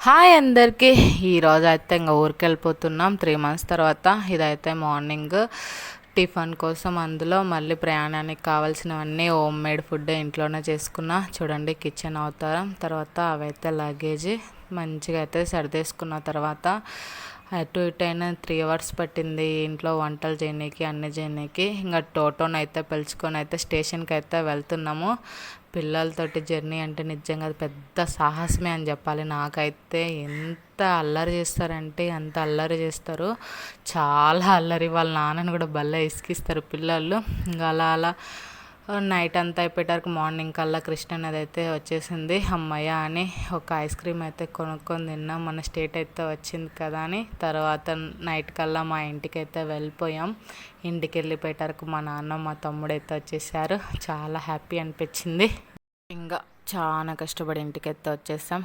Hi అందరికీ. ఈరోజు అయితే ఇంకా ఊరికి వెళ్ళిపోతున్నాం 3 మంత్స్ తర్వాత. ఇదైతే మార్నింగ్ టిఫిన్ కోసం, అందులో మళ్ళీ ప్రయాణానికి కావాల్సినవన్నీ హోమ్ మేడ్ ఫుడ్ ఇంట్లోనే చేసుకున్నా. చూడండి కిచెన్ అవతారం. తర్వాత అవైతే లగేజ్ మంచిగా అయితే సర్దేసుకున్న తర్వాత అటు ఇటు అయినా 3 అవర్స్ పట్టింది ఇంట్లో వంటలు చేయనీకి, అన్నీ చేయనీకి. ఇంకా టోటోని అయితే పిలుచుకొని అయితే స్టేషన్కి అయితే వెళ్తున్నాము. పిల్లలతోటి జర్నీ అంటే నిజంగా అది పెద్ద సాహసమే అని చెప్పాలి. నాకైతే ఎంత అల్లరి చేస్తారంటే అంత అల్లరి చేస్తారు, చాలా అల్లరి. వాళ్ళ నాన్నని కూడా భలే ఇసుకిస్తారు పిల్లలు. ఇంకా అలా అలా నైట్ అంతా అయిపోయేటరకు మార్నింగ్ కల్లా కృష్ణ నది అయితే వచ్చేసింది. అమ్మయ్య అని ఒక ఐస్ క్రీమ్ అయితే కొనుక్కొని తిన్నాం. మన స్టేట్ అయితే వచ్చింది కదా అని. తర్వాత నైట్ కల్లా మా ఇంటికి అయితే వెళ్ళిపోయాం. ఇంటికి వెళ్ళిపోయేటరకు మా నాన్న మా తమ్ముడు అయితే వచ్చేసారు. చాలా హ్యాపీ అనిపించింది. ఇంకా చాలా కష్టపడి ఇంటికి అయితే వచ్చేసాం.